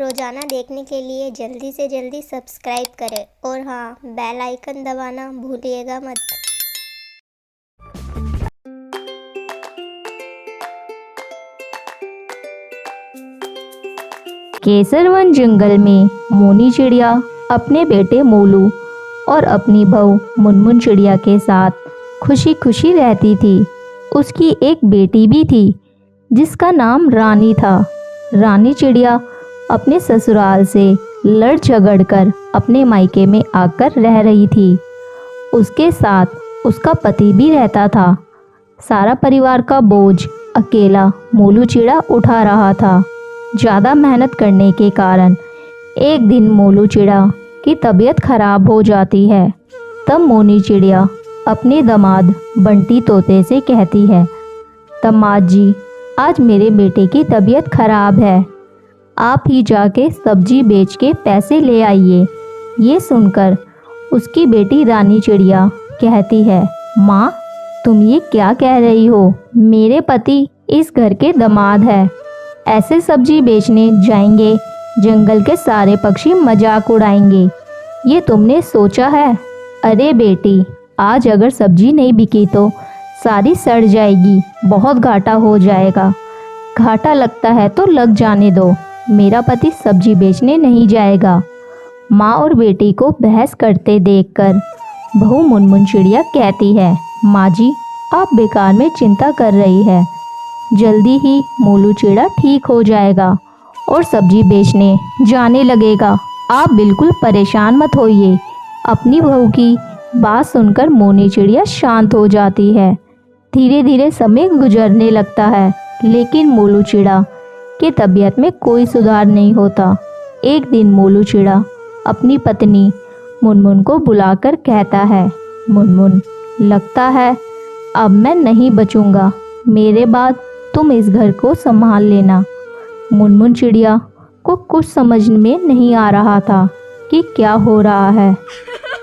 रोज़ाना देखने के लिए जल्दी से जल्दी सब्सक्राइब करें और हाँ, बेल आइकन दबाना भूलिएगा मत। केसरवन जंगल में मोनी चिड़िया अपने बेटे मोलू और अपनी बहू मुनमुन चिड़िया के साथ खुशी खुशी रहती थी। उसकी एक बेटी भी थी जिसका नाम रानी था। रानी चिड़िया अपने ससुराल से लड़ झगड़ कर अपने मायके में आकर रह रही थी। उसके साथ उसका पति भी रहता था। सारा परिवार का बोझ अकेला मोलू चिड़ा उठा रहा था। ज़्यादा मेहनत करने के कारण एक दिन मोलू चिड़ा की तबीयत खराब हो जाती है। तब मोनी चिड़िया अपने दामाद बंटी तोते से कहती है, दामाद जी, आज मेरे बेटे की तबीयत खराब है, आप ही जाके सब्जी बेच के पैसे ले आइए। ये सुनकर उसकी बेटी रानी चिड़िया कहती है, माँ, तुम ये क्या कह रही हो? मेरे पति इस घर के दामाद है, ऐसे सब्जी बेचने जाएंगे जंगल के सारे पक्षी मजाक उड़ाएंगे, ये तुमने सोचा है? अरे बेटी, आज अगर सब्जी नहीं बिकी तो सारी सड़ जाएगी, बहुत घाटा हो जाएगा। घाटा लगता है तो लग जाने दो, मेरा पति सब्जी बेचने नहीं जाएगा। माँ और बेटी को बहस करते देखकर बहू मुनमुन चिड़िया कहती है, माँ जी, आप बेकार में चिंता कर रही है, जल्दी ही मोलू चिड़ा ठीक हो जाएगा और सब्जी बेचने जाने लगेगा। आप बिल्कुल परेशान मत होइए। अपनी बहू की बात सुनकर मोनी चिड़िया शांत हो जाती है। धीरे धीरे समय गुजरने लगता है, लेकिन मोलू चिड़ा की तबीयत में कोई सुधार नहीं होता। एक दिन मोलू चिड़ा अपनी पत्नी मुनमुन को बुलाकर कहता है, मुनमुन, लगता है अब मैं नहीं बचूंगा, मेरे बाद तुम इस घर को संभाल लेना। मुनमुन चिड़िया को कुछ समझ में नहीं आ रहा था कि क्या हो रहा है।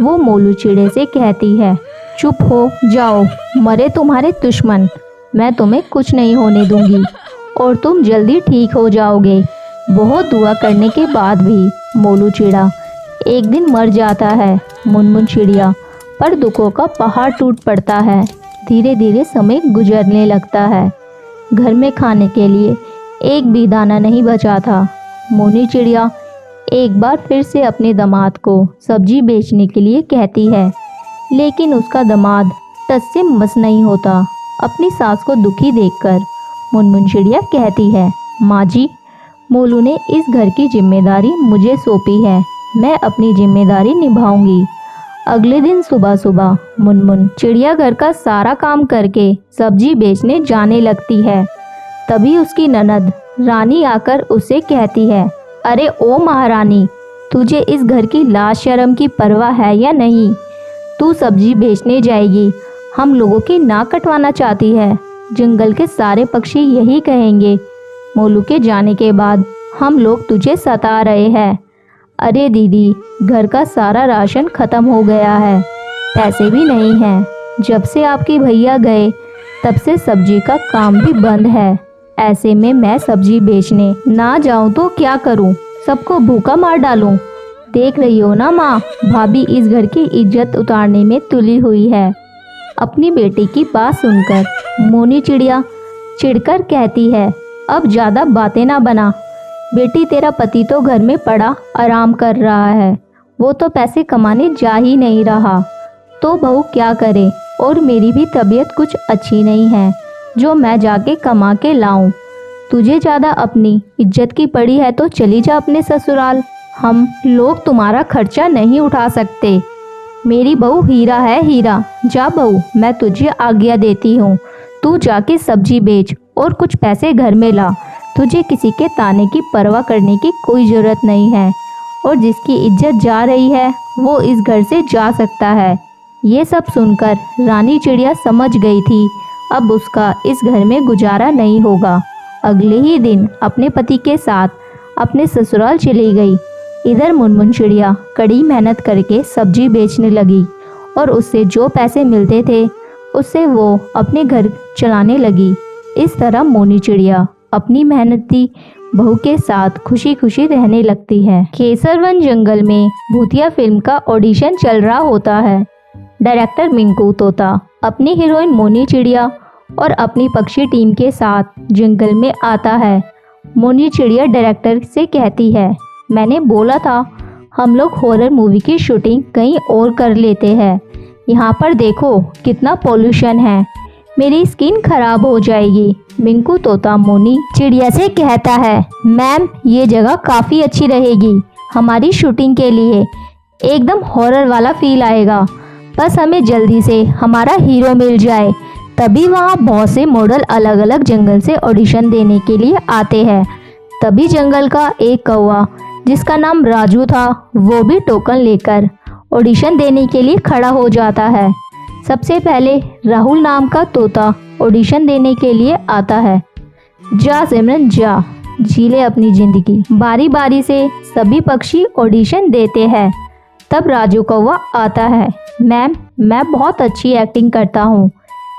वो मोलू चिड़े से कहती है, चुप हो जाओ, मरे तुम्हारे दुश्मन, मैं तुम्हें कुछ नहीं होने दूंगी और तुम जल्दी ठीक हो जाओगे। बहुत दुआ करने के बाद भी मोलू चिड़ा एक दिन मर जाता है। मुनमुन चिड़िया पर दुखों का पहाड़ टूट पड़ता है। धीरे धीरे समय गुजरने लगता है। घर में खाने के लिए एक भी दाना नहीं बचा था। मोनी चिड़िया एक बार फिर से अपने दामाद को सब्जी बेचने के लिए कहती है, लेकिन उसका दामाद टस से मस नहीं होता। अपनी सास को दुखी देखकर मुनमुन चिड़िया कहती है, माँ जी, मोलू ने इस घर की जिम्मेदारी मुझे सौंपी है, मैं अपनी जिम्मेदारी निभाऊंगी। अगले दिन सुबह सुबह मुनमुन चिड़िया घर का सारा काम करके सब्जी बेचने जाने लगती है। तभी उसकी ननद रानी आकर उसे कहती है, अरे ओ महारानी, तुझे इस घर की लाज शर्म की परवाह है या नहीं? तू सब्जी बेचने जाएगी, हम लोगों की नाक कटवाना चाहती है। जंगल के सारे पक्षी यही कहेंगे, मोलू के जाने के बाद हम लोग तुझे सता रहे हैं। अरे दीदी, घर का सारा राशन खत्म हो गया है, पैसे भी नहीं हैं। जब से आपके भैया गए तब से सब्जी का काम भी बंद है। ऐसे में मैं सब्जी बेचने ना जाऊं तो क्या करूं? सबको भूखा मार डालूं? देख रही हो ना माँ, भाभी इस घर की इज्जत उतारने में तुली हुई है। अपनी बेटी की बात सुनकर मोनी चिड़िया चिढ़कर कहती है, अब ज़्यादा बातें ना बना। बेटी, तेरा पति तो घर में पड़ा आराम कर रहा है, वो तो पैसे कमाने जा ही नहीं रहा, तो बहू क्या करे? और मेरी भी तबीयत कुछ अच्छी नहीं है जो मैं जाके कमा के लाऊं। तुझे ज़्यादा अपनी इज्जत की पड़ी है तो चली जा अपने ससुराल, हम लोग तुम्हारा खर्चा नहीं उठा सकते। मेरी बहू हीरा है, हीरा। जा बहू, मैं तुझे आज्ञा देती हूँ, तू जाके सब्जी बेच और कुछ पैसे घर में ला। तुझे किसी के ताने की परवाह करने की कोई ज़रूरत नहीं है, और जिसकी इज्जत जा रही है वो इस घर से जा सकता है। ये सब सुनकर रानी चिड़िया समझ गई थी अब उसका इस घर में गुजारा नहीं होगा। अगले ही दिन अपने पति के साथ अपने ससुराल चली गई। इधर मुनमुन चिड़िया कड़ी मेहनत करके सब्जी बेचने लगी और उससे जो पैसे मिलते थे उससे वो अपने घर चलाने लगी। इस तरह मोनी चिड़िया अपनी मेहनती बहू के साथ खुशी खुशी रहने लगती है। केसरवन जंगल में भूतिया फिल्म का ऑडिशन चल रहा होता है। डायरेक्टर मिंकू तोता अपनी हीरोइन मोनी चिड़िया और अपनी पक्षी टीम के साथ जंगल में आता है। मोनी चिड़िया डायरेक्टर से कहती है, मैंने बोला था हम लोग हॉरर मूवी की शूटिंग कहीं और कर लेते हैं। यहाँ पर देखो कितना पोल्यूशन है, मेरी स्किन खराब हो जाएगी। मिंकू तोता मोनी चिड़िया से कहता है, मैम ये जगह काफ़ी अच्छी रहेगी हमारी शूटिंग के लिए, एकदम हॉरर वाला फील आएगा। बस हमें जल्दी से हमारा हीरो मिल जाए। तभी वहाँ बहुत से मॉडल अलग अलग जंगल से ऑडिशन देने के लिए आते हैं। तभी जंगल का एक कौवा जिसका नाम राजू था वो भी टोकन लेकर ऑडिशन देने के लिए खड़ा हो जाता है। सबसे पहले राहुल नाम का तोता ऑडिशन देने के लिए आता है। जा सिमरन जा, जी ले अपनी ज़िंदगी। बारी बारी से सभी पक्षी ऑडिशन देते हैं। तब राजू कौवा आता है, मैम मैं बहुत अच्छी एक्टिंग करता हूँ,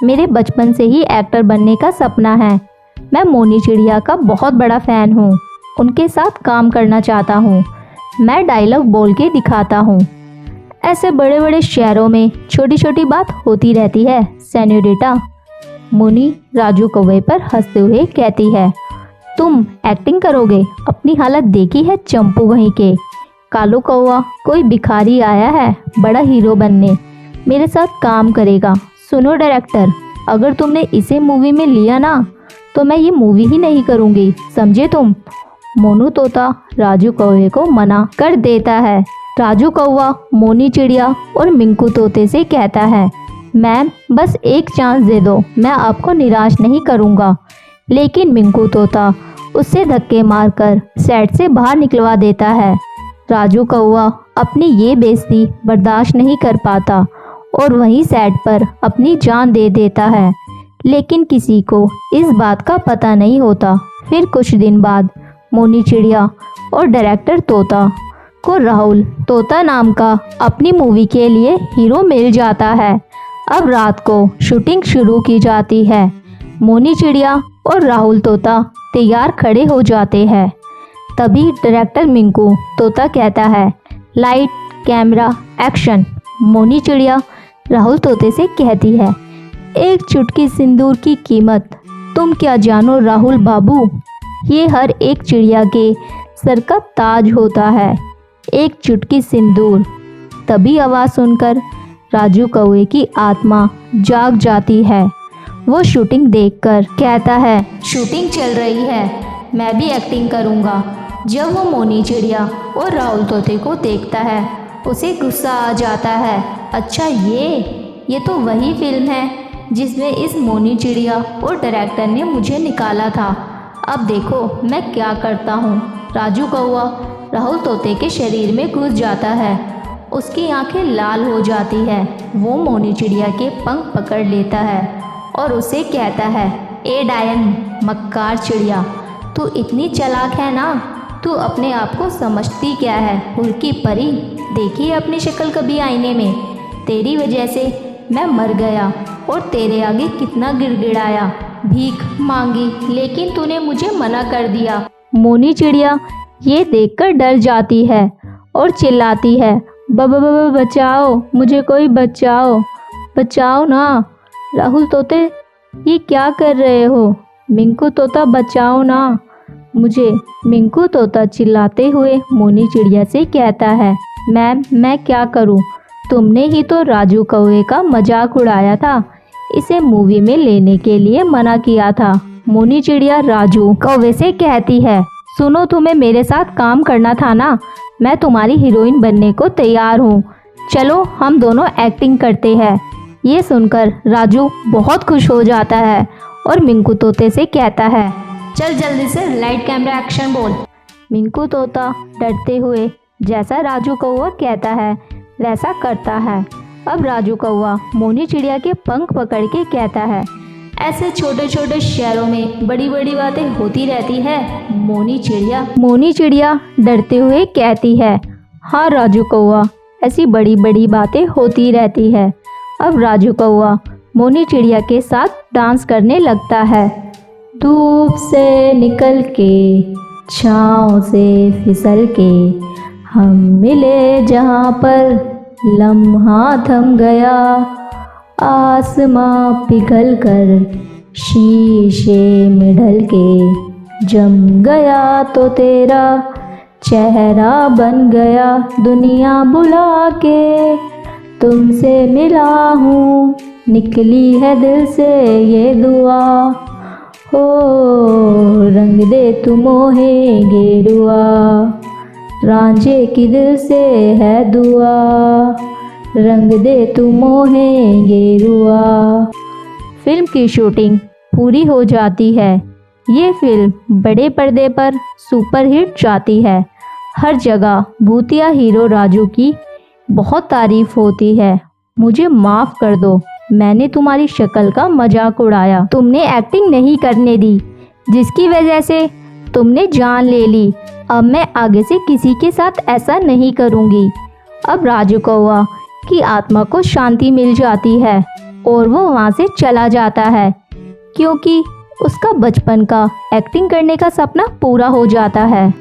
मेरे बचपन से ही एक्टर बनने का सपना है। मैं मोनी चिड़िया का बहुत बड़ा फ़ैन हूँ, उनके साथ काम करना चाहता हूँ। मैं डायलॉग बोल के दिखाता हूँ। ऐसे बड़े बड़े शहरों में छोटी छोटी बात होती रहती है सेन्योरिटा। मोनी राजू कौवे पर हंसते हुए कहती है, तुम एक्टिंग करोगे? अपनी हालत देखी है चंपू वहीं के। कालू कौवा कोई भिखारी आया है बड़ा हीरो बनने, मेरे साथ काम करेगा। सुनो डायरेक्टर, अगर तुमने इसे मूवी में लिया ना तो मैं ये मूवी ही नहीं करूँगी, समझे तुम? मोनू तोता राजू कौवे को मना कर देता है। राजू कौवा मोनी चिड़िया और मिंकू तोते से कहता है, मैम बस एक चांस दे दो, मैं आपको निराश नहीं करूँगा। लेकिन मिंकू तोता उससे धक्के मारकर सेट से बाहर निकलवा देता है। राजू कौवा अपनी ये बेइज्जती बर्दाश्त नहीं कर पाता और वहीं सेट पर अपनी जान दे देता है। लेकिन किसी को इस बात का पता नहीं होता। फिर कुछ दिन बाद मोनी चिड़िया और डायरेक्टर तोता को राहुल तोता नाम का अपनी मूवी के लिए हीरो मिल जाता है। अब रात को शूटिंग शुरू की जाती है। मोनी चिड़िया और राहुल तोता तैयार खड़े हो जाते हैं। तभी डायरेक्टर मिंकू तोता कहता है, लाइट कैमरा एक्शन। मोनी चिड़िया राहुल तोते से कहती है, एक चुटकी सिंदूर की कीमत तुम क्या जानो राहुल बाबू, ये हर एक चिड़िया के सर का ताज होता है, एक चुटकी सिंदूर। तभी आवाज़ सुनकर राजू कौवे की आत्मा जाग जाती है। वो शूटिंग देखकर कहता है, शूटिंग चल रही है, मैं भी एक्टिंग करूँगा। जब वो मोनी चिड़िया और राहुल तोते को देखता है उसे गुस्सा आ जाता है। अच्छा ये तो वही फिल्म है जिसमें इस मोनी चिड़िया और डायरेक्टर ने मुझे निकाला था। अब देखो मैं क्या करता हूँ। राजू कौवा राहुल तोते के शरीर में घुस जाता है। उसकी आंखें लाल हो जाती है। वो मोनी चिड़िया के पंख पकड़ लेता है और उसे कहता है, ए डायन मक्कार चिड़िया, तू इतनी चालाक है ना, तू अपने आप को समझती क्या है, हुरकी परी? देखी है अपनी शक्ल कभी आईने में? तेरी वजह से मैं मर गया और तेरे आगे कितना गिड़गिड़ाया, भीख मांगी, लेकिन तूने मुझे मना कर दिया। मोनी चिड़िया ये देखकर डर जाती है और चिल्लाती है, बचाओ मुझे, कोई बचाओ, बचाओ ना। राहुल तोते ये क्या कर रहे हो? मिंकू तोता बचाओ ना मुझे। मिंकू तोता चिल्लाते हुए मोनी चिड़िया से कहता है, मैम मैं क्या करूं? तुमने ही तो राजू कौवे का मजाक उड़ाया था, इसे मूवी में लेने के लिए मना किया था। मोनी चिड़िया राजू कौवे से कहती है, सुनो तुम्हें मेरे साथ काम करना था ना, मैं तुम्हारी हीरोइन बनने को तैयार हूँ, चलो हम दोनों एक्टिंग करते हैं। ये सुनकर राजू बहुत खुश हो जाता है और मिंकू तोते से कहता है, चल जल्दी से लाइट कैमरा एक्शन बोल। मिंकू तोता डरते हुए जैसा राजू कौवा कहता है वैसा करता है। अब राजू कौवा मोनी चिड़िया के पंख पकड़ के कहता है, ऐसे छोटे छोटे शहरों में बड़ी बड़ी बातें होती रहती है मोनी चिड़िया डरते हुए कहती है, हाँ राजू कौवा, ऐसी बड़ी बड़ी बातें होती रहती है। अब राजू कौवा मोनी चिड़िया के साथ डांस करने लगता है। धूप से निकल के छाँव से फिसल के हम मिले जहाँ पर लम्हा थम गया, आसमां पिघल कर शीशे में ढल के जम गया तो तेरा चेहरा बन गया, दुनिया बुला के तुमसे मिला हूँ, निकली है दिल से ये दुआ, हो रंग दे तू मोहे गेरुआ, रांझे की दिल से है दुआ, रंग दे तू मोहे गेरुआ। फिल्म की शूटिंग पूरी हो जाती है। ये फिल्म बड़े पर्दे पर सुपरहिट जाती है। हर जगह भूतिया हीरो राजू की बहुत तारीफ होती है। मुझे माफ़ कर दो, मैंने तुम्हारी शक्ल का मजाक उड़ाया, तुमने एक्टिंग नहीं करने दी, जिसकी वजह से तुमने जान ले ली। अब मैं आगे से किसी के साथ ऐसा नहीं करूँगी। अब राजू कौवा की आत्मा को शांति मिल जाती है और वो वहाँ से चला जाता है, क्योंकि उसका बचपन का एक्टिंग करने का सपना पूरा हो जाता है।